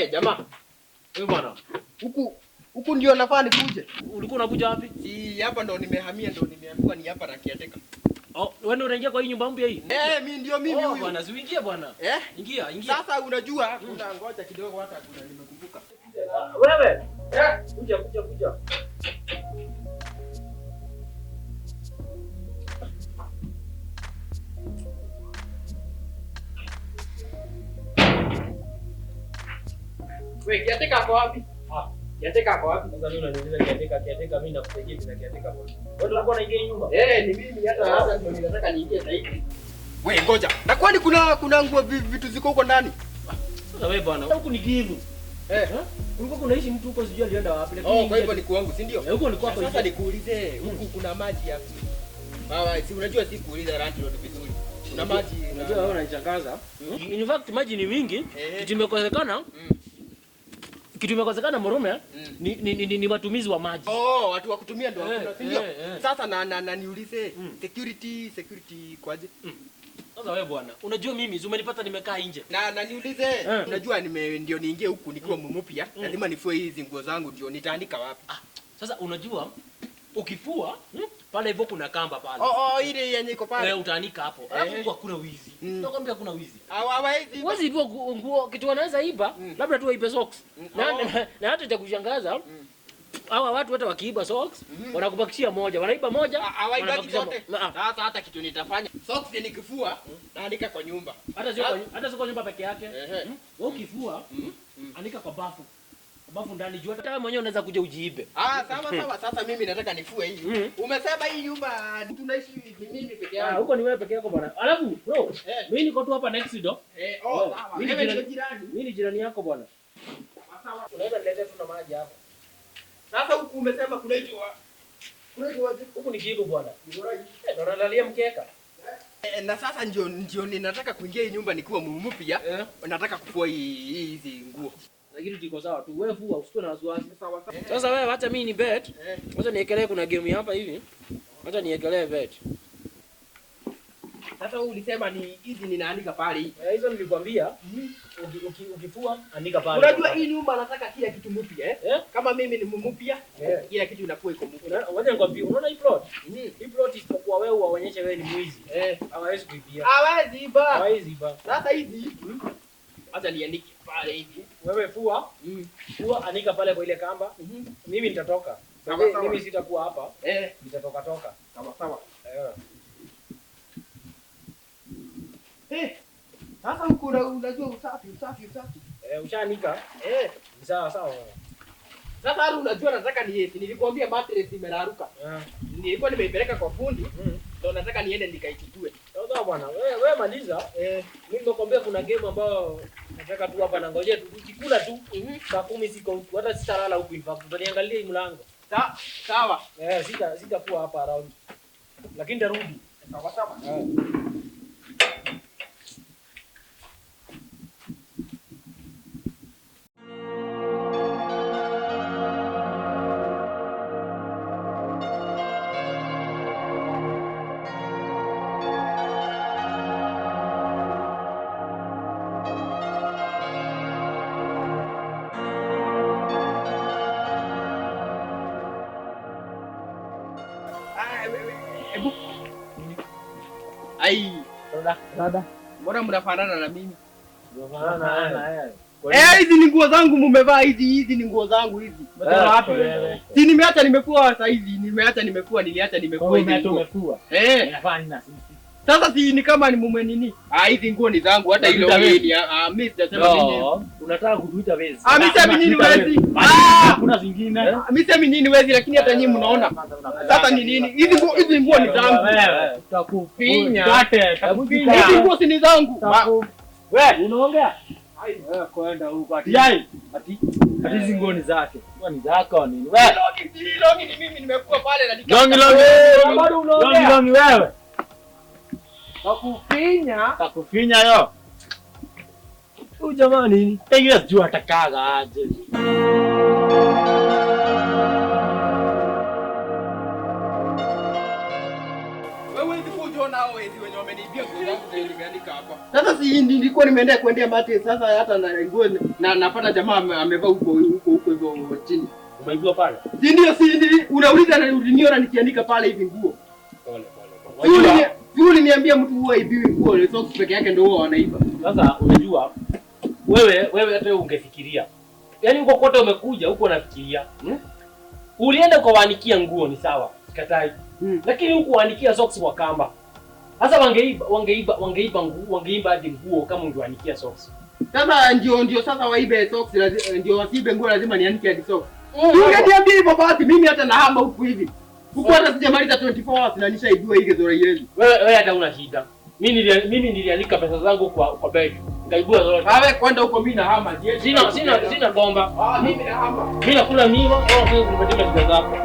jamaa. Bwana. Huku ndio nafaa nikuje. Ulikuwa unakuja wapi? Si hapa ndo nimehamia, ndo nimeambiwa ni hapa na kiateka. Oh, wewe ndio unaingia kwa hii nyumba mpya hii? Mimi huyu. Bwana, usiingie bwana. Ingia. Sasa unajua, kuna ngoja kidogo hata kuna nimekumbuka. Wewe. Kuja. Wewe kiateka kwa wapi? Kiateka kwa wapi? Sasa mimi unaniuliza kiateka mimi nakupigia bila kiateka bwana. Wewe ulikuwa unaingia nyumba? Ni mimi hata ndio ninataka niingie sasa hivi. Wewe ngoja. Na kwani kuna nguo vitu ziko huko ndani? Sasa wewe bwana, huku ni givu. Ulikuwa kunaishi mtu huko sijui alienda wapi lakini kwa hivyo ni kwangu, si ndio? Huko ni kwako. Sasa nikuulize, huku kuna maji hapo. Baba, si unajua si kuuliza landlord vizuri. Kuna maji. Unajua wewe unanichangaza. In fact maji ni mingi. Kitu imekosekana. Kitu imekosekana Murume ni matumizi wa maji. Watu wa kutumia ndio hakuna, si ndio? Sasa na niulize, security kwaje? Sasa wewe bwana, unajua mimi umenipata nimekaa nje. Na niulize, unajua ndio niingie huku nikiwa mpya, lazima nifue hizi nguo zangu ndio nitaandika wapi? Sasa unajua ukifua pale hivyo kuna kamba pale. Ile yenye iko pale. Utaanika hapo. Alafu hakuna wizi. Nakwambia hakuna wizi. Hawaizi. Wewe ipo nguo kitu wanaweza iba, labda tu waibe socks. Na hata cha kushangaza hawa watu hata wakiiba socks, wanakubakishia moja, wanaiba moja, hawaibaji zote. Sasa hata kitu nitafanya. Socks nikifua, naandika kwa nyumba. Hata sio kwa nyumba peke yake. Wewe ukifua, andika kwa bafu. Bafu ndani jua hata wewe mwenyewe unaweza kuja ujiibe. Sawa. Sasa mimi nataka nifue hii. Umesema hii nyumba tunaishi mimi peke yangu. Huko ni wewe peke yako bwana. Alafu bro, mimi niko tu hapa next door. Sawa. Mimi ni jirani yako bwana. Sawa. Unaweza niletea tu na maji hapa. Sasa huku umesema kunaitwa huku ni kigo bwana. Ndio nalalia mkeka. Na sasa ndio ninataka kuingia hii nyumba nikiwa mpya. Nataka kufua hizi nguo. Lakini tuko sawa tu. Wewe fua usikuwe na wasiwasi. Sawa. Sasa wewe acha mimi ni bet. Acha niekelee kuna game hapa hivi. Acha niekelee bet. Sasa wewe ulisema ni hizi ninaandika pale hivi. Hizo nilikwambia. Ukifua andika pale. Unajua hii nyumba nataka kila kitu mpya Kama mimi ni mpya, kila kitu inakuwa iko mpya. Ngoja nikwambie, unaona hii plot? Hii plot isipokuwa wewe uonyeshe wewe ni mwizi. Hawezi kuibia. Hawezi iba. Sasa hizi acha niandike pale hivi. Wewe fua andika pale kwa ile kamba. Mimi nitatoka. Mimi sitakuwa hapa. Nitatoka. Sawa. Sasa huko unajua usafi. Ushaanika? Sawa. Sasa hapo unajua nataka nilikwambia mattress imeraruka. Nilikuwa nimeipeleka kwa fundi. Ndio nataka niende nikaichukue. Sawa bwana. Wewe maliza. Mimi nakwambia kuna game ambayo nataka tu hapa na ngoje tukikula tu. Saa 10 siko huku. Hata sitalala huku in fact. Utaniangalia hii mlango. Sawa. Sitakuwa hapa around. Lakini tarudi. Sawa. Dada. Mbona mnafanana na mimi? Hizi ni nguo zangu mmevaa hizi ni nguo zangu hizi. Umetoa wapi wewe? Si nimeacha nimekuwa sasa hivi, niliacha nimekuwa hizi nguo. Inafanya nini sisi? Sasa si ni kama ni mume nini? Hizi nguo ni zangu hata ile wewe. Mimi sitasema nini. Unataka kutuita wezi. Mimi sema nini wezi? Kuna zingine. Mimi sema nini wezi lakini hata nyinyi mnaona. Sasa ni nini? Hizi nguo ni zangu. Tutakufinya. Hizi nguo si ni zangu. Wewe unaongea? Kwenda huko ati hizi nguo ni zake. Nguo ni zako nini? Wewe longi ni mimi nimekuwa pale na longi wewe. Takufinya yo. Huyu jamaa nini? Pengine sijui atakaga aje. Wewe hivi kujo nao hivi. mabati wenye wameniibia nguo zangu ndio nimeandika hapa. Sasa si nilikuwa nimeenda kuendea mate sasa hata na nguo na napata jamaa amevaa huko hivyo chini. Umeibiwa pale? Ndio unauliza na uliniona nikiandika pale hivi nguo. Pole. Unajua yule niambia mtu huwa aibiwi nguo ile socks peke yake ndio huwa wanaiba. Sasa unajua wewe hata ungefikiria. Yaani huko kote umekuja huko unafikiria. Ulienda ukawaanikia nguo ni sawa. Sikatai. Lakini huko waanikia socks kwa kamba. Sasa wangeiba hadi nguo kama ungewaanikia socks. Sasa ndio sasa waibe socks ndio wasibe nguo lazima nianike hadi socks. Ungeniambia hivyo basi mimi hata nahama huku hivi. Huko hata sijamaliza 24 hours na nishaibiwa hii gezora yenu. Wewe hata una shida. Mimi niliandika pesa zangu kwa bag. Ngaibua zote. Wewe kwenda huko mimi nahama. Sina bomba. Mimi nahama. Mimi nakula miwa au kunipatia pesa zako.